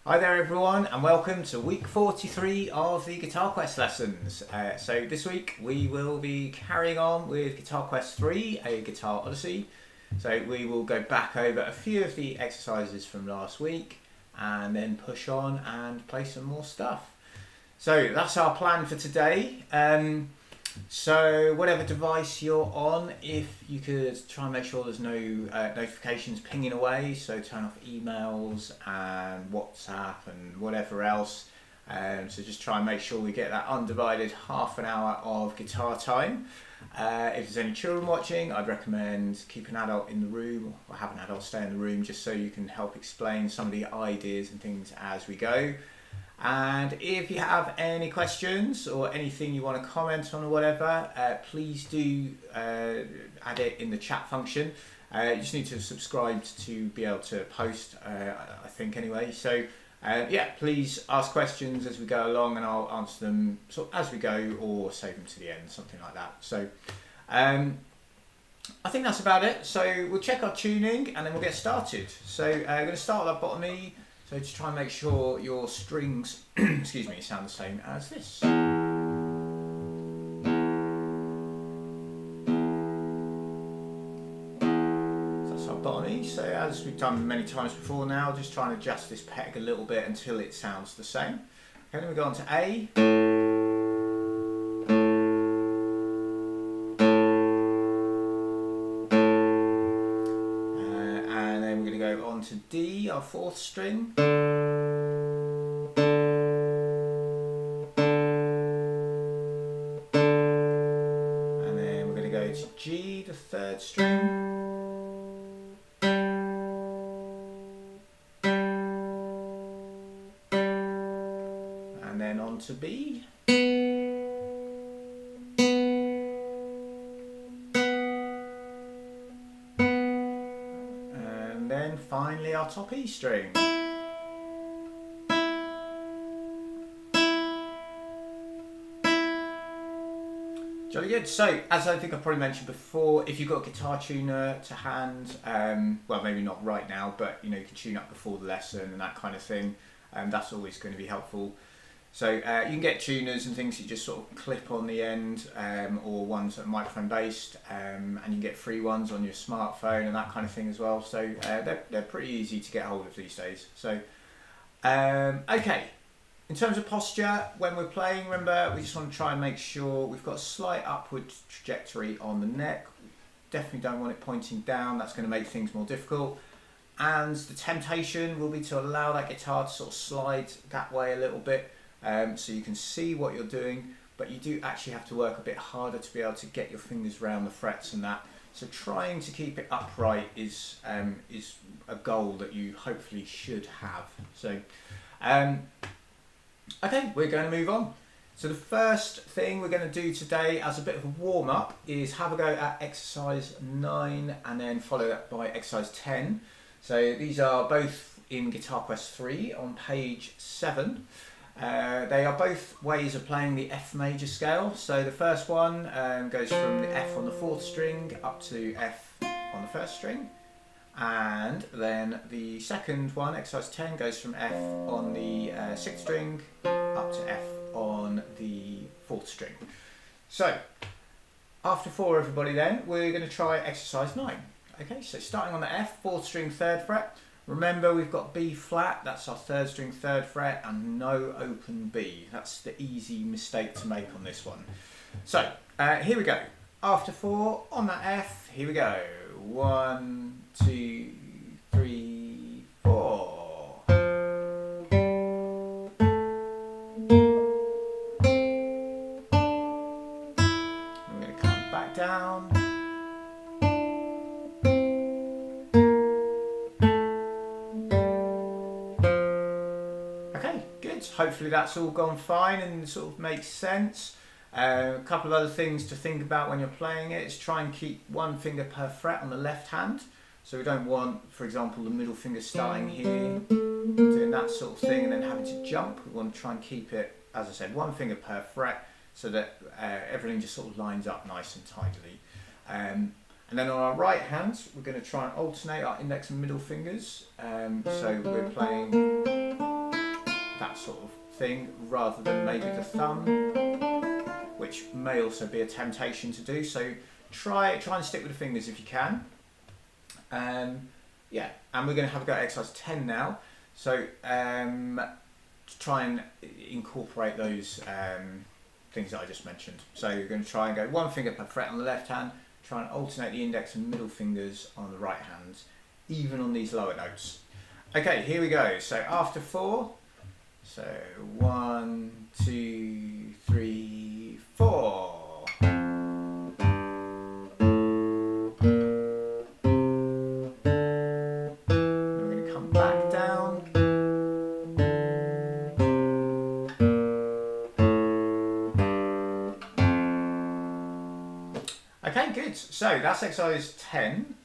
Hi there everyone and welcome to week 43 of the Guitar Quest lessons. So this week we will be carrying on with Guitar Quest 3, a Guitar Odyssey. So we will go back over a few of the exercises from last week and then push on and play some more stuff. So that's our plan for today. So whatever device you're on, if you could try and make sure there's no notifications pinging away, so turn off emails and WhatsApp and whatever else. So just try and make sure we get that undivided half an hour of guitar time. If there's any children watching, I'd recommend keep an adult in the room or have an adult stay in the room just so you can help explain some of the ideas and things as we go. And if you have any questions or anything you want to comment on or whatever, please do add it in the chat function. You just need to subscribe to be able to post, I think anyway. So yeah, please ask questions as we go along and I'll answer them sort of as we go or save them to the end, something like that. So I think that's about it. So we'll check our tuning and then we'll get started. So I'm going to start with our bottom E. So just try and make sure your strings, excuse me, sound the same as this. So that's our bottom E. So as we've done many times before now, just try and adjust this peg a little bit until it sounds the same. Okay, then we go on to A. To D, our fourth string, and then we're going to go to G, the third string, and then on to B. Finally our top E string. Jolly good. So as I think I've probably mentioned before, if you've got a guitar tuner to hand, well maybe not right now, but you know you can tune up before the lesson and that kind of thing, that's always going to be helpful. So you can get tuners and things you just sort of clip on the end, or ones that are microphone based, and you can get free ones on your smartphone and that kind of thing as well. So they're pretty easy to get hold of these days. So okay, in terms of posture, when we're playing, remember we just want to try and make sure we've got a slight upward trajectory on the neck. Definitely don't want it pointing down, that's going to make things more difficult. And the temptation will be to allow that guitar to sort of slide that way a little bit. So you can see what you're doing, but you do actually have to work a bit harder to be able to get your fingers around the frets and that. So trying to keep it upright is a goal that you hopefully should have. So okay, we're going to move on. So the first thing we're going to do today as a bit of a warm-up is have a go at exercise 9 and then follow that by exercise 10. So these are both in Guitar Quest 3 on page 7. They are both ways of playing the F major scale. So the first one goes from the F on the 4th string up to F on the 1st string, and then the second one, exercise 10, goes from F on the 6th string up to F on the 4th string. So after 4 everybody, then we're going to try exercise 9. Okay, so starting on the F, 4th string 3rd fret. Remember we've got B flat, that's our 3rd string 3rd fret, and no open B. That's the easy mistake to make on this one. So here we go. After 4 on that F, here we go. 1, 2, 3, 4. I'm going to come back down. Hopefully that's all gone fine and sort of makes sense. A couple of other things to think about when you're playing it is try and keep one finger per fret on the left hand. So we don't want, for example, the middle finger starting here, doing that sort of thing and then having to jump. We want to try and keep it, as I said, one finger per fret so that everything just sort of lines up nice and tidily. And then on our right hand, we're going to try and alternate our index and middle fingers. So we're playing that sort of thing, rather than maybe the thumb, which may also be a temptation to do. So try and stick with the fingers if you can. Yeah, and we're going to have a go at exercise 10 now. So to try and incorporate those things that I just mentioned. So you're going to try and go one finger per fret on the left hand, try and alternate the index and middle fingers on the right hand, even on these lower notes. Okay, here we go. So after 4, so 1, 2, 3, 4. Okay, good. So that's exercise 10.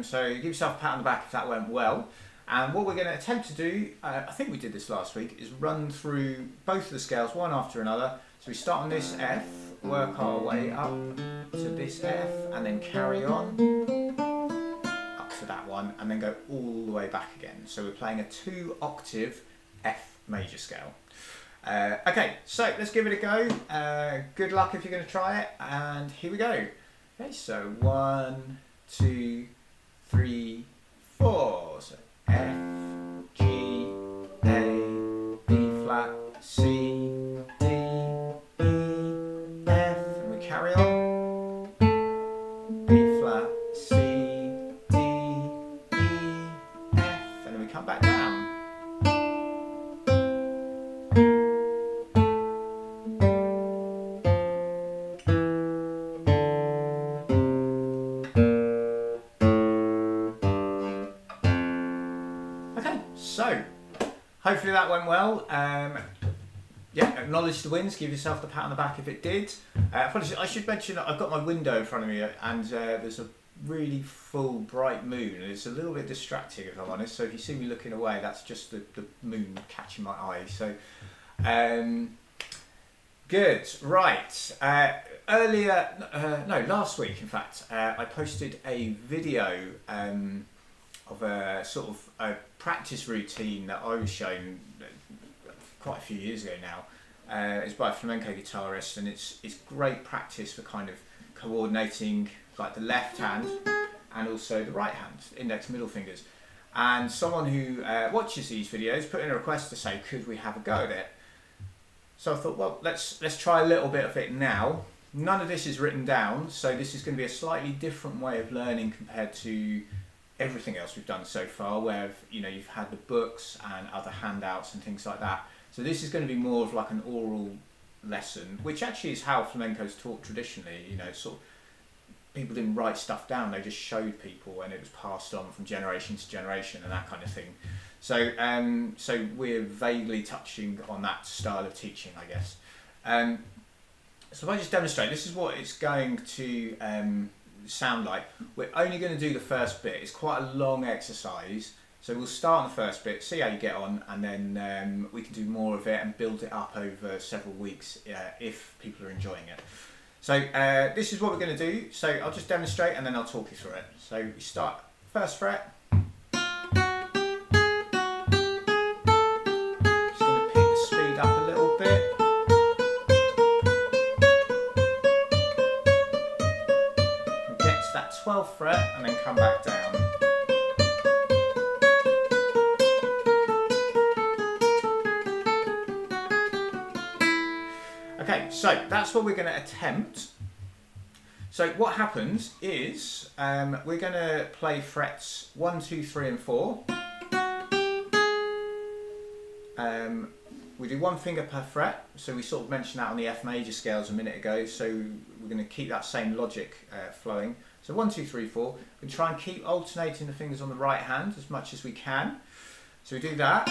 So give yourself a pat on the back if that went well. And what we're going to attempt to do, I think we did this last week, is run through both of the scales one after another. So we start on this F, work our way up to this F, and then carry on up to that one, and then go all the way back again. So we're playing a 2-octave F major scale. Okay, so let's give it a go. Good luck if you're going to try it, and here we go. Okay, so 1, 2, 3, 4. So F, G, A, B flat, C, D, E, F, and we carry on. B flat, C, D, E, F, and then we come back down. So, hopefully that went well. Yeah, acknowledge the wins, give yourself the pat on the back if it did. Apologies, I should mention that I've got my window in front of me and there's a really full bright moon and it's a little bit distracting if I'm honest, so if you see me looking away that's just the moon catching my eye. So good, right. Last week in fact, I posted a video of a sort of a practice routine that I was shown quite a few years ago now. It's by a flamenco guitarist and it's great practice for kind of coordinating like the left hand and also the right hand, index middle fingers. And someone who watches these videos put in a request to say, could we have a go at it? So I thought, well, let's try a little bit of it now. None of this is written down, so this is going to be a slightly different way of learning compared to everything else we've done so far, where you've had the books and other handouts and things like that. So this is going to be more of like an oral lesson, which actually is how flamenco's taught traditionally. Sort of people didn't write stuff down; they just showed people, and it was passed on from generation to generation and that kind of thing. So, so we're vaguely touching on that style of teaching, I guess. So if I just demonstrate, this is what it's going to sound like. We're only going to do the first bit. It's quite a long exercise, so we'll start on the first bit, see how you get on, and then we can do more of it and build it up over several weeks if people are enjoying it. So this is what we're going to do. So I'll just demonstrate and then I'll talk you through it. So we start first fret. Just going to pick the speed up a little bit. That 12th fret and then come back down. Okay, so that's what we're going to attempt. So what happens is we're going to play frets 1, 2, 3 and 4. We do one finger per fret, so we sort of mentioned that on the F major scales a minute ago, so we're going to keep that same logic flowing. So 1, 2, 3, 4. We try and keep alternating the fingers on the right hand as much as we can. So we do that.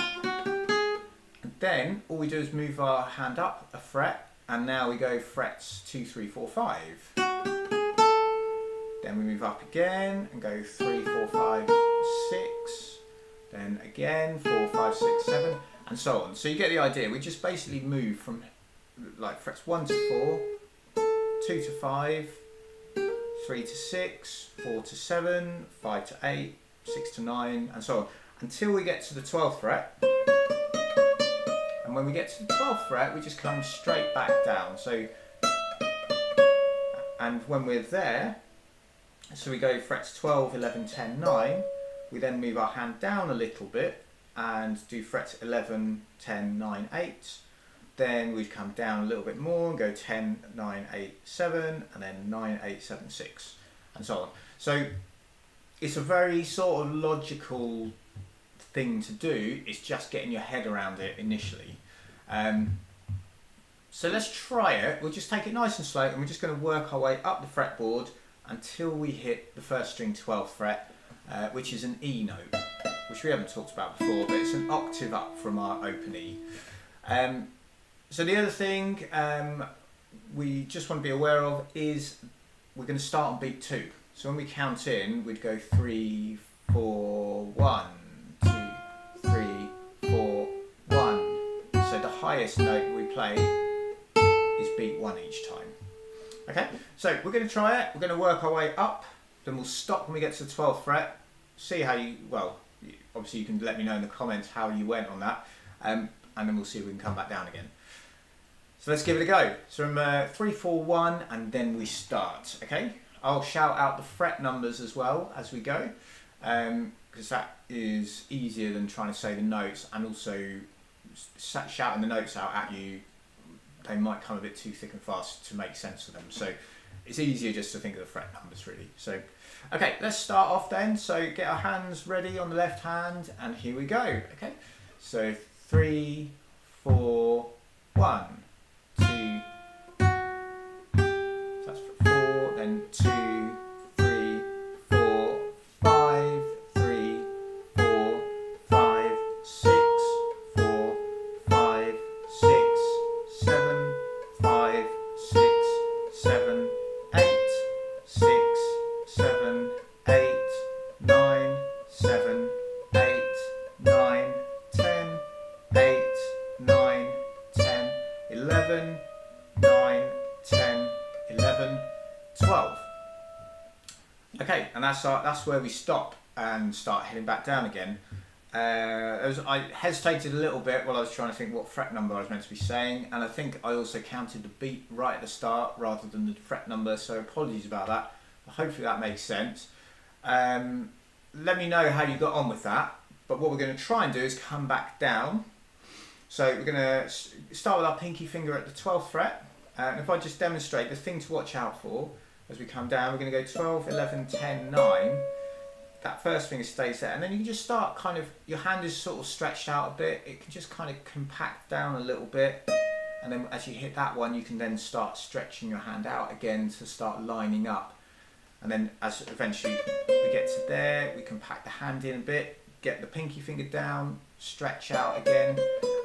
And then all we do is move our hand up a fret, and now we go frets 2, 3, 4, 5. Then we move up again and go 3, 4, 5, 6. Then again 4, 5, 6, 7, and so on. So you get the idea. We just basically move from like frets 1 to 4, 2 to 5, 3 to 6, 4 to 7, 5 to 8, 6 to 9, and so on, until we get to the 12th fret. and when we get to the 12th fret we just come straight back down. So, and when we're there, so we go frets 12, 11, 10, 9, we then move our hand down a little bit and do frets 11, 10, 9, 8. Then we'd come down a little bit more and go 10, 9, 8, 7, and then 9, 8, 7, 6, and so on. So it's a very sort of logical thing to do. It's just getting your head around it initially. So let's try it. We'll just take it nice and slow, and we're just going to work our way up the fretboard until we hit the first string 12th fret, which is an E note, which we haven't talked about before, but it's an octave up from our open E. So the other thing we just want to be aware of is we're going to start on beat 2. So when we count in, we'd go 3, 4, 1, 2, 3, 4, 1. So the highest note we play is beat 1 each time. Okay, so we're going to try it. We're going to work our way up, then we'll stop when we get to the 12th fret. See how you, well, obviously you can let me know in the comments how you went on that, and then we'll see if we can come back down again. So let's give it a go. So from 3, 4, 1, and then we start, okay? I'll shout out the fret numbers as well as we go, because that is easier than trying to say the notes, and also shouting the notes out at you, they might come a bit too thick and fast to make sense of them. So it's easier just to think of the fret numbers really. So, okay, let's start off then. So get our hands ready on the left hand, and here we go, okay? So 3, 4, 1, 2, that's for 4, then 2, 3, 4, 5, 3, 4, 5, 6, 4, 5, 6, 7, 5, 6, 7, 8, 6, 7, 8, 9, 7, 8, 9, 10, 8, 9, 10, 11, 9, 10, 11, 12. Okay, and that's where we stop and start heading back down again. I hesitated a little bit while I was trying to think what fret number I was meant to be saying, and I think I also counted the beat right at the start rather than the fret number, so apologies about that, but hopefully that makes sense. Let me know how you got on with that, but what we're going to try and do is come back down. So we're going to start with our pinky finger at the 12th fret, and if I just demonstrate the thing to watch out for as we come down, we're going to go 12, 11, 10, 9. That first finger stays there, and then you can just start kind of, your hand is sort of stretched out a bit, it can just kind of compact down a little bit, and then as you hit that one you can then start stretching your hand out again to start lining up, and then as eventually we get to there, we compact the hand in a bit, get the pinky finger down, stretch out again,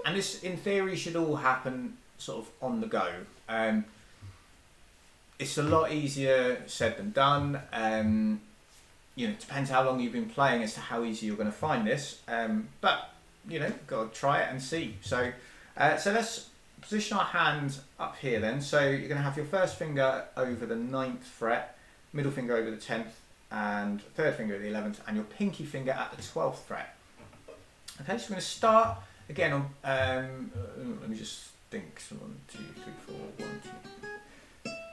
and this in theory should all happen sort of on the go. It's a lot easier said than done. You know, it depends how long you've been playing as to how easy you're going to find this, but you know, got to try it and see. So let's position our hand up here then. So you're going to have your first finger over the 9th fret, middle finger over the 10th, and third finger at the 11th, and your pinky finger at the 12th fret. Okay, so we're going to start again on, let me just think, so 1, 2, 3, 4, 1, 2.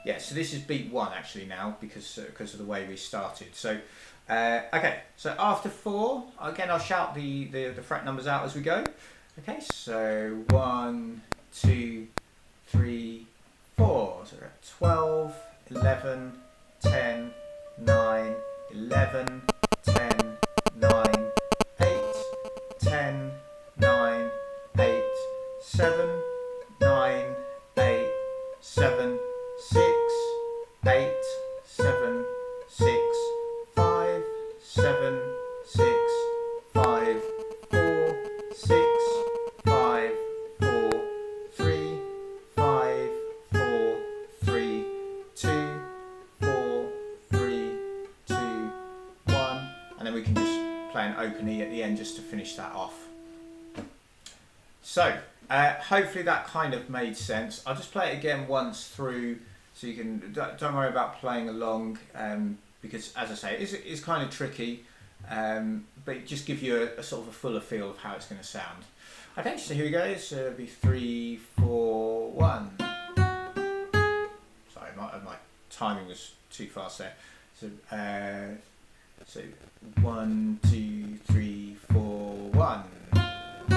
Yeah, so this is beat 1 actually now, because of the way we started. So, okay, so after 4, again I'll shout the fret numbers out as we go. Okay, so 1, 2, 3, 4. So we're at 12, 11, 10, 9, 11, 10, 9, 8, 10, 9, 8, 7, 9, 8, 7, 6, 8, 7, 6, 5, 7, 6, 5, 4, 6, 5, 4, 3, 5, 4, 3, 2, 4, 3, 2, 1, and then we can just play an open E at the end just to finish that off. So hopefully that kind of made sense. I'll just play it again once through, so you can, don't worry about playing along, because as I say, it's kind of tricky, but it just gives you a sort of a fuller feel of how it's going to sound. Okay, so here we go. So it'll be 3, 4, 1. Sorry, my timing was too fast there. So 1, 2, 3, 4, 1. I'm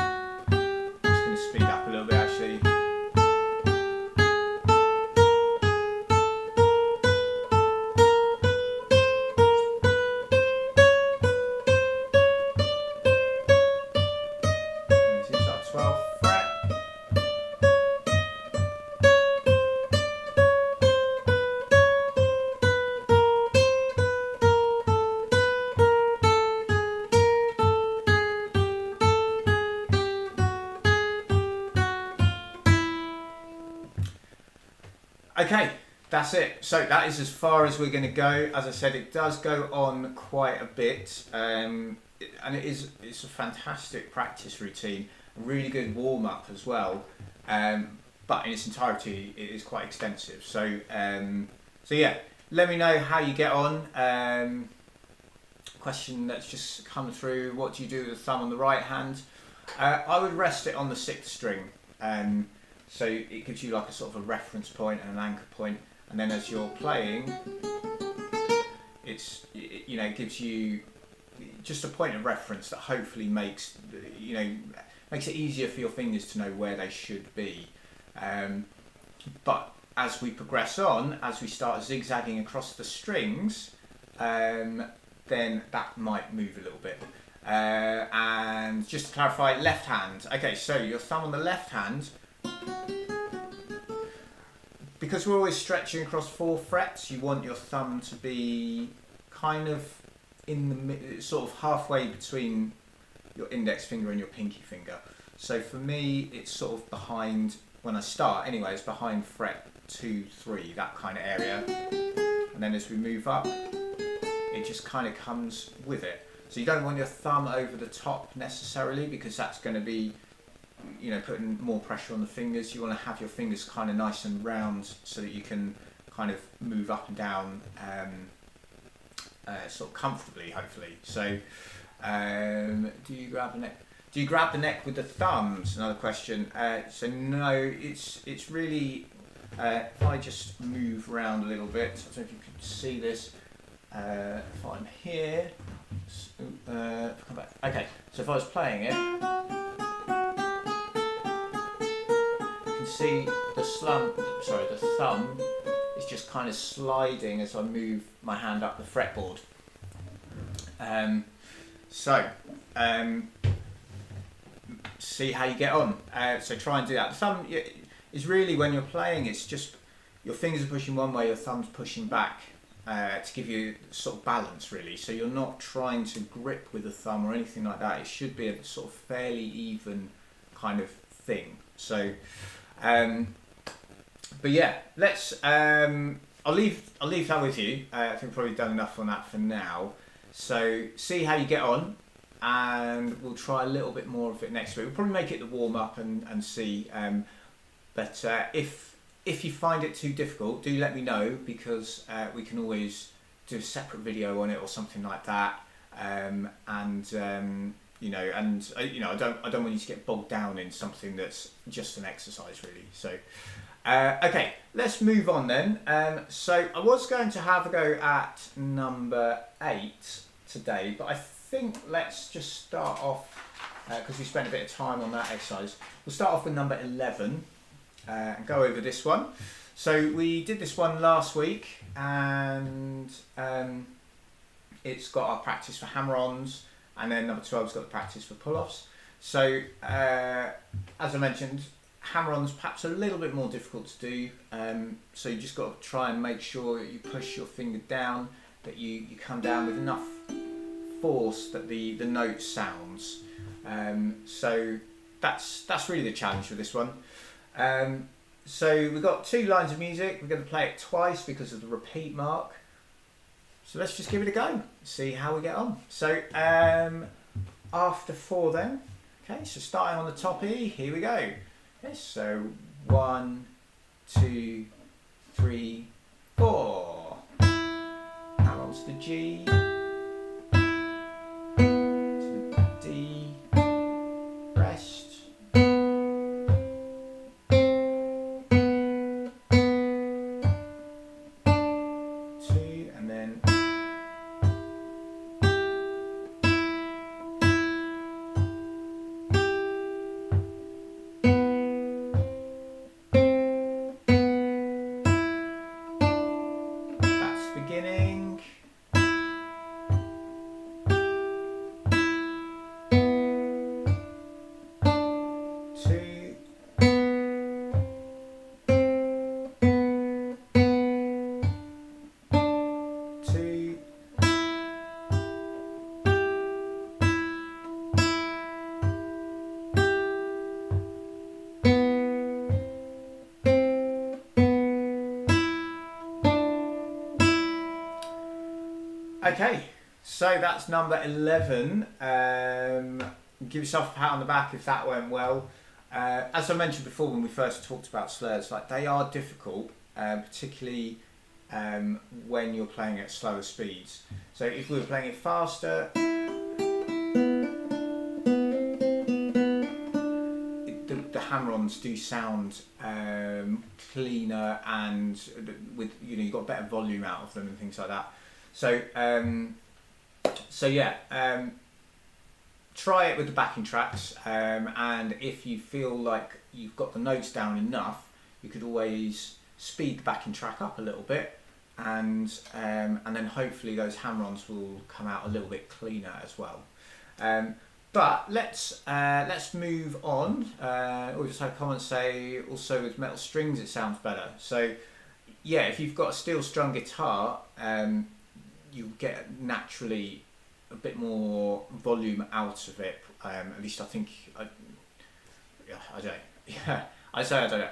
just going to speed up a little bit actually. Okay, that's it. So that is as far as we're going to go. As I said, it does go on quite a bit, and it's a fantastic practice routine, a really good warm up as well. But in its entirety, it is quite extensive. So yeah, let me know how you get on. Question that's just come through: what do you do with the thumb on the right hand? I would rest it on the 6th string. So it gives you like a sort of a reference point and an anchor point, and then as you're playing, it gives you just a point of reference that hopefully makes it easier for your fingers to know where they should be. But as we progress on, as we start zigzagging across the strings, then that might move a little bit. And just to clarify, left hand. Okay, so your thumb on the left hand. Because we're always stretching across 4 frets, you want your thumb to be kind of in the sort of halfway between your index finger and your pinky finger. So for me, it's sort of behind, when I start anyway, it's behind fret 2, 3, that kind of area. And then as we move up, it just kind of comes with it. So you don't want your thumb over the top necessarily, because that's going to be putting more pressure on the fingers. You want to have your fingers kind of nice and round so that you can kind of move up and down sort of comfortably, hopefully. So do you grab the neck? Do you grab the neck with the thumbs? Another question. So no, it's really, if I just move around a little bit, I don't know if you can see this, if I'm here, come back. Okay, so if I was playing it, see the thumb is just kind of sliding as I move my hand up the fretboard. See how you get on. So try and do that. The thumb is really, when you're playing, it's just your fingers are pushing one way, your thumb's pushing back to give you sort of balance really. So you're not trying to grip with the thumb or anything like that. It should be a sort of fairly even kind of thing. So but yeah, let's. I'll leave that with you. I think we've probably done enough on that for now. So see how you get on, and we'll try a little bit more of it next week. We'll probably make it the warm up and see. But if you find it too difficult, do let me know, because we can always do a separate video on it or something like that. I don't want you to get bogged down in something that's just an exercise really. So okay, let's move on then. So I was going to have a go at number 8 today, but I think let's just start off, because we spent a bit of time on that exercise. We'll start off with number 11 and go over this one. So we did this one last week, and it's got our practice for hammer-ons, and then number 12's got the practice for pull-offs. So as I mentioned, hammer-ons perhaps a little bit more difficult to do. So you just got to try and make sure that you push your finger down, that you come down with enough force that the note sounds. So that's really the challenge with this one. So we've got 2 lines of music. We're going to play it twice because of the repeat mark. So let's just give it a go, see how we get on. So after 4 then, okay, so starting on the top E, here we go. Okay, so 1, 2, 3, 4. Now on to the G, to the D, rest, Okay, so that's number 11. Give yourself a pat on the back if that went well. As I mentioned before when we first talked about slurs, like they are difficult, particularly when you're playing at slower speeds. So if we were playing it faster, the hammer-ons do sound cleaner, and with you've got better volume out of them and things like that. So try it with the backing tracks, and if you feel like you've got the notes down enough, you could always speed the backing track up a little bit, and then hopefully those hammer-ons will come out a little bit cleaner as well. But let's move on. We just had a comment say also with metal strings it sounds better. So yeah, if you've got a steel strung guitar, you get naturally a bit more volume out of it. At least I think. I don't know. Yeah, I don't know.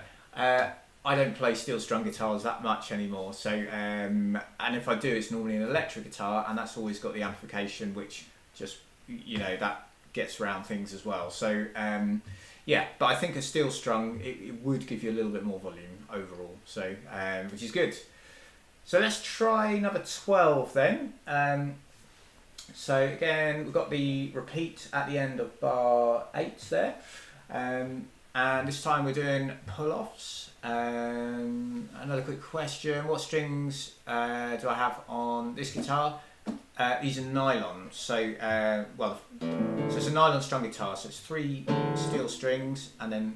I don't play steel strung guitars that much anymore. So and if I do, it's normally an electric guitar, and that's always got the amplification, which just that gets around things as well. So yeah, but I think a steel strung it would give you a little bit more volume overall. So which is good. So let's try number 12 then. So again, we've got the repeat at the end of bar 8 there. And this time we're doing pull-offs. Another quick question, what strings do I have on this guitar? These are nylon, so it's a nylon strung guitar, so it's 3 steel strings and then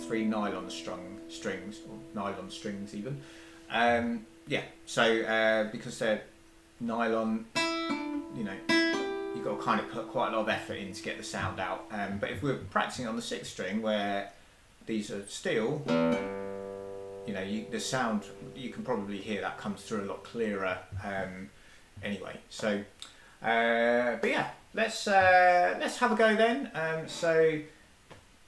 3 nylon strung strings, or nylon strings even. Yeah, so because they're nylon, you've got to kind of put quite a lot of effort in to get the sound out. But if we're practicing on the 6th string where these are steel, the sound, you can probably hear that comes through a lot clearer anyway. So, but yeah, let's have a go then. So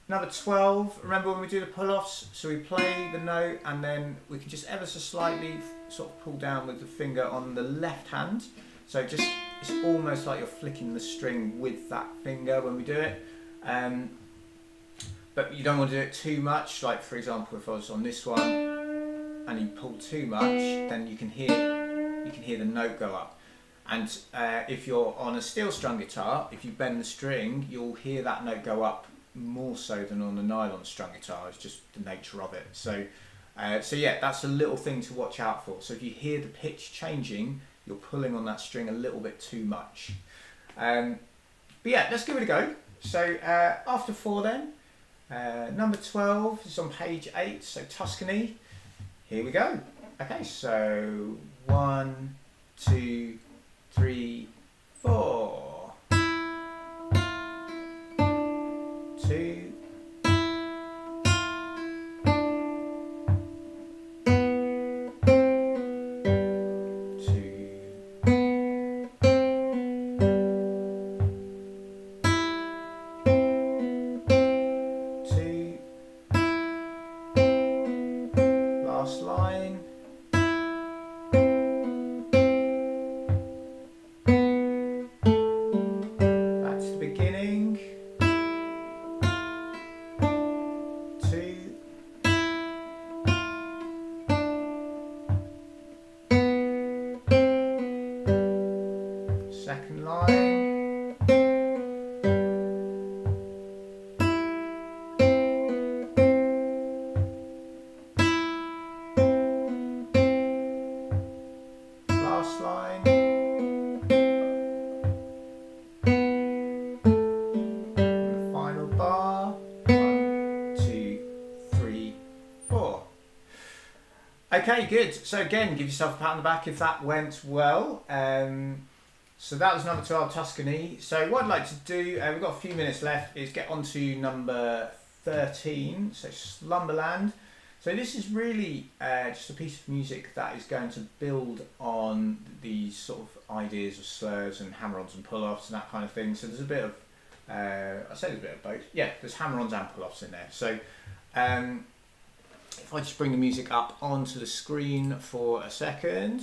number 12, remember when we do the pull-offs, so we play the note and then we can just ever so slightly sort of pull down with the finger on the left hand. So it's almost like you're flicking the string with that finger when we do it. But you don't want to do it too much. Like for example, if I was on this one and you pull too much, then you can hear the note go up. And if you're on a steel strung guitar, if you bend the string, you'll hear that note go up more so than on a nylon strung guitar. It's just the nature of it. So yeah, that's a little thing to watch out for. So if you hear the pitch changing, you're pulling on that string a little bit too much. But yeah, let's give it a go. So after 4 then, number 12 is on page 8, so Tuscany. Here we go. Okay, so 1, 2, 3, 4. 2. 2. Last line. Back to the beginning. 2. Second line. Last line. And the final bar. 1, 2, 3, 4. Okay, good. So again, give yourself a pat on the back if that went well. So that was number 12, Tuscany. So what I'd like to do, we've got a few minutes left, is get on to number 13, so Slumberland. So this is really just a piece of music that is going to build on these sort of ideas of slurs and hammer-ons and pull-offs and that kind of thing. So there's a bit of, I say there's a bit of both. Yeah, there's hammer-ons and pull-offs in there. So if I just bring the music up onto the screen for a second.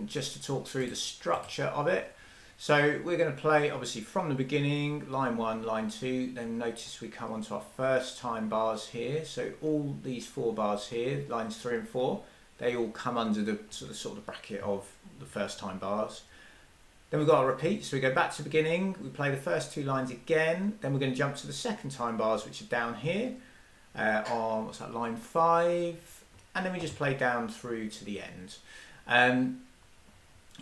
just to talk through the structure of it. So we're going to play obviously from the beginning, line 1, line 2, then notice we come onto our first time bars here. So all these 4 bars here, lines 3 and 4, they all come under the sort of bracket of the first time bars. Then we've got a repeat, so we go back to the beginning, we play the first 2 lines again, then we're going to jump to the second time bars, which are down here on, what's that, line 5, and then we just play down through to the end.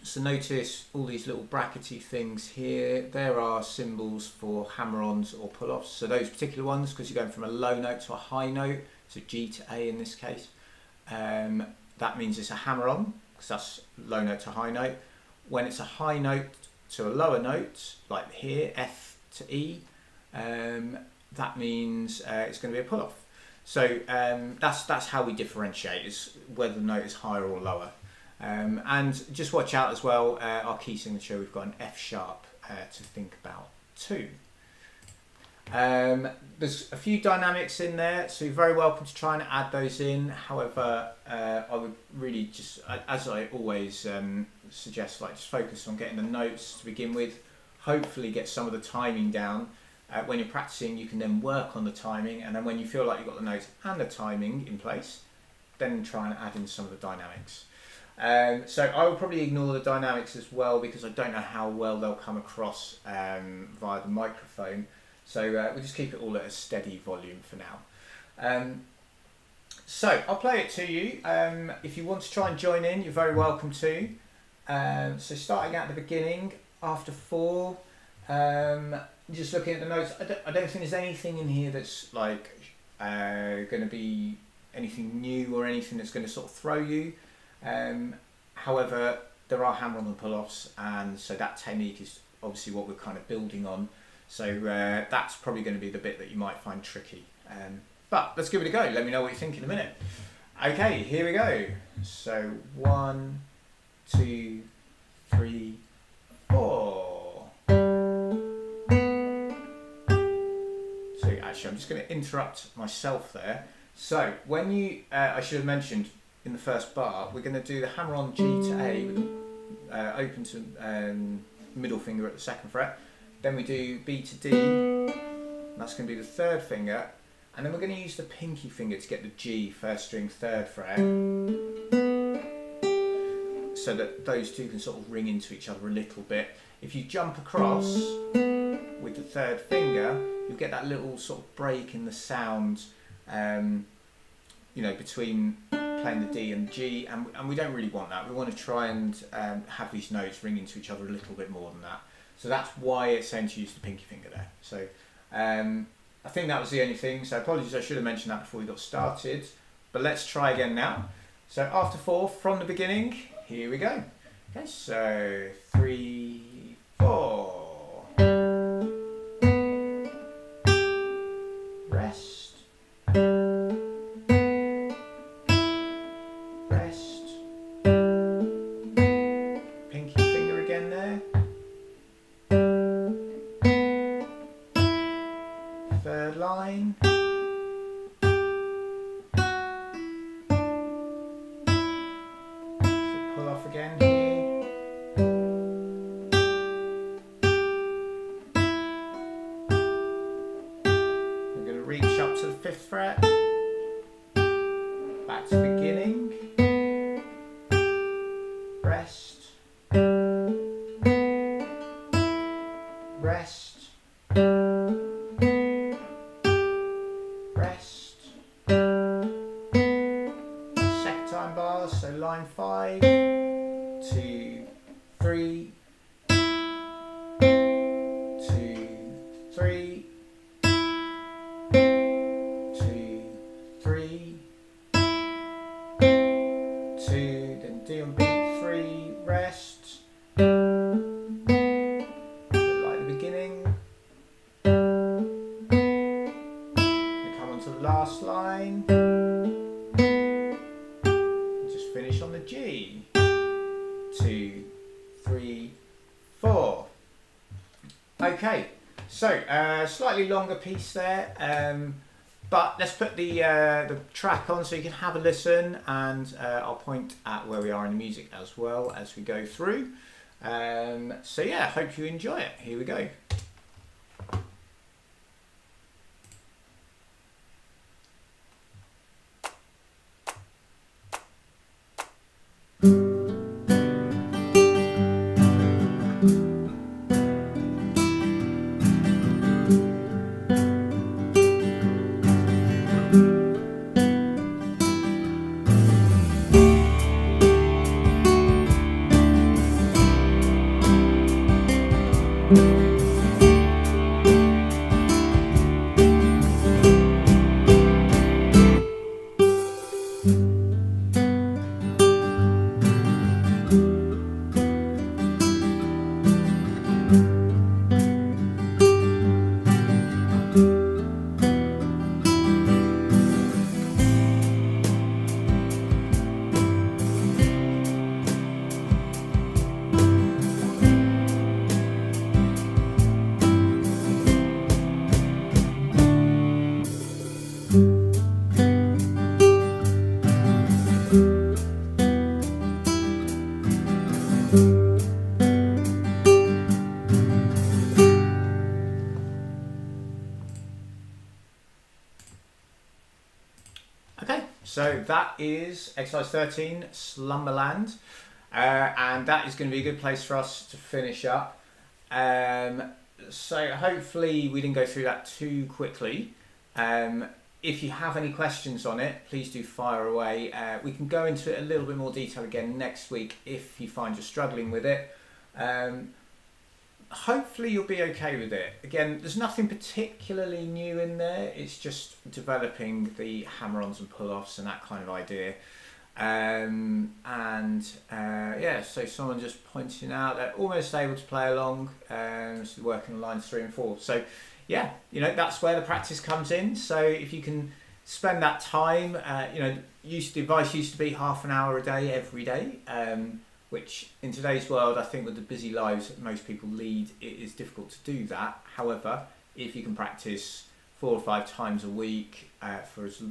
So notice all these little brackety things here, there are symbols for hammer-ons or pull-offs, so those particular ones, because you're going from a low note to a high note, so G to A in this case, that means it's a hammer-on, because that's low note to high note. When it's a high note to a lower note, like here, F to E, that means it's going to be a pull-off. So that's how we differentiate, is whether the note is higher or lower. And just watch out as well, our key signature, we've got an F sharp to think about too. There's a few dynamics in there, so you're very welcome to try and add those in. However, I would really just, as I always suggest, like just focus on getting the notes to begin with. Hopefully get some of the timing down. When you're practicing, you can then work on the timing, and then when you feel like you've got the notes and the timing in place, then try and add in some of the dynamics. So I will probably ignore the dynamics as well, because I don't know how well they'll come across via the microphone. So we'll just keep it all at a steady volume for now. So I'll play it to you. If you want to try and join in, you're very welcome to. So starting at the beginning, after 4, just looking at the notes, I don't think there's anything in here that's like going to be anything new or anything that's going to sort of throw you. However, there are hammer-on and pull-offs, and so that technique is obviously what we're kind of building on. So that's probably going to be the bit that you might find tricky. But let's give it a go. Let me know what you think in a minute. Okay, here we go. So 1, 2, 3, 4. So actually, I'm just going to interrupt myself there. So when you, I should have mentioned in the first bar, we're going to do the hammer-on G to A with the open to middle finger at the 2nd fret. Then we do B to D, and that's going to be the 3rd finger, and then we're going to use the pinky finger to get the G, 1st string, 3rd fret, so that those two can sort of ring into each other a little bit. If you jump across with the 3rd finger, you'll get that little sort of break in the sound, you know, between playing the D and the G, and we don't really want that. We want to try and have these notes ring into each other a little bit more than that. So that's why it's saying to use the pinky finger there. So I think that was the only thing. So apologies, I should have mentioned that before we got started. But let's try again now. So after 4, from the beginning, here we go. Okay, so 3, 4. Rest. Rest. Pinky finger again there. 3rd line. So pull off again here. We're going to reach up to the 5th fret. Back to beginning. Rest. Rest. Rest. 2nd time bars, so line 5, 2, 3, 2, 3, 2, 3, 2, then D on beat, 3, rest, like the beginning. We come on to the last line, and just finish on the G. 2, 3, 4. Okay, so slightly longer piece there. But let's put the track on so you can have a listen, and I'll point at where we are in the music as well as we go through. So yeah, hope you enjoy it. Here we go. Okay, so that is exercise 13, Slumberland, and that is going to be a good place for us to finish up. So hopefully we didn't go through that too quickly. If you have any questions on it, please do fire away. We can go into it a little bit more detail again next week if you find you're struggling with it. Hopefully you'll be okay with it. Again, there's nothing particularly new in there. It's just developing the hammer-ons and pull-offs and that kind of idea. Yeah, so someone just pointing out they're almost able to play along, so working on lines 3 and 4. So yeah, you know, that's where the practice comes in. So if you can spend that time, you know, the advice used to be half an hour a day, every day. Which in today's world, I think with the busy lives that most people lead, it is difficult to do that. However, if you can practice 4 or 5 times a week for as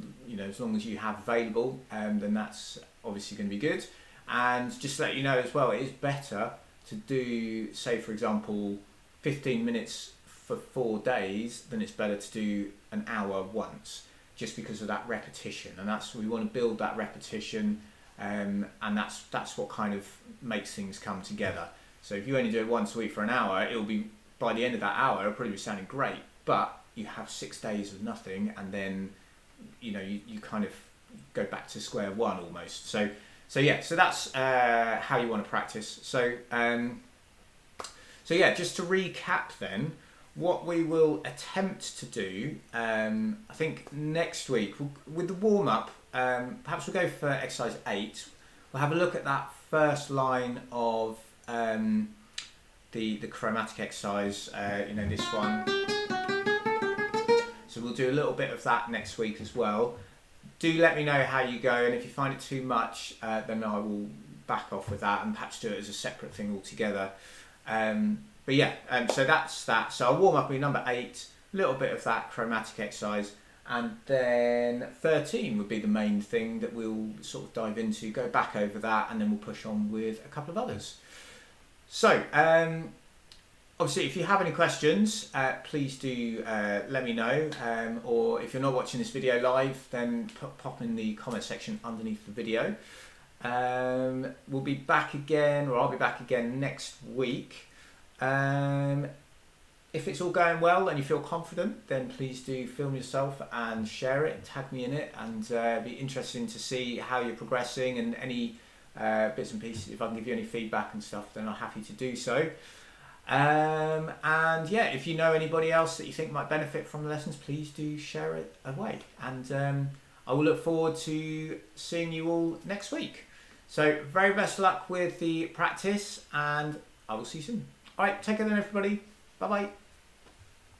long as you have available, then that's obviously going to be good. And just to let you know as well, it is better to do, say for example, 15 minutes for 4 days than it's better to do an hour once, just because of that repetition. And we want to build that repetition. And that's what kind of makes things come together. So if you only do it once a week for an hour, it'll be, by the end of that hour, it'll probably be sounding great. But you have 6 days of nothing, and then you kind of go back to square one almost. So yeah, so that's how you want to practice. So yeah, just to recap then, what we will attempt to do, I think next week with the warm up. Perhaps we'll go for exercise 8. We'll have a look at that first line of the chromatic exercise, this one. So we'll do a little bit of that next week as well. Do let me know how you go, and if you find it too much, then I will back off with that and perhaps do it as a separate thing altogether. But yeah, so that's that. So I'll warm up with number 8, a little bit of that chromatic exercise. And then 13 would be the main thing that we'll sort of dive into, go back over that, and then we'll push on with a couple of others. So, obviously, if you have any questions, please do let me know. Or if you're not watching this video live, then pop in the comment section underneath the video. We'll be back again, or I'll be back again next week. If it's all going well and you feel confident, then please do film yourself and share it and tag me in it, and be interesting to see how you're progressing, and any bits and pieces. If I can give you any feedback and stuff, then I'm happy to do so. And yeah, if you know anybody else that you think might benefit from the lessons, please do share it away. And I will look forward to seeing you all next week. So very best of luck with the practice, and I will see you soon. All right, take care then everybody. Bye bye.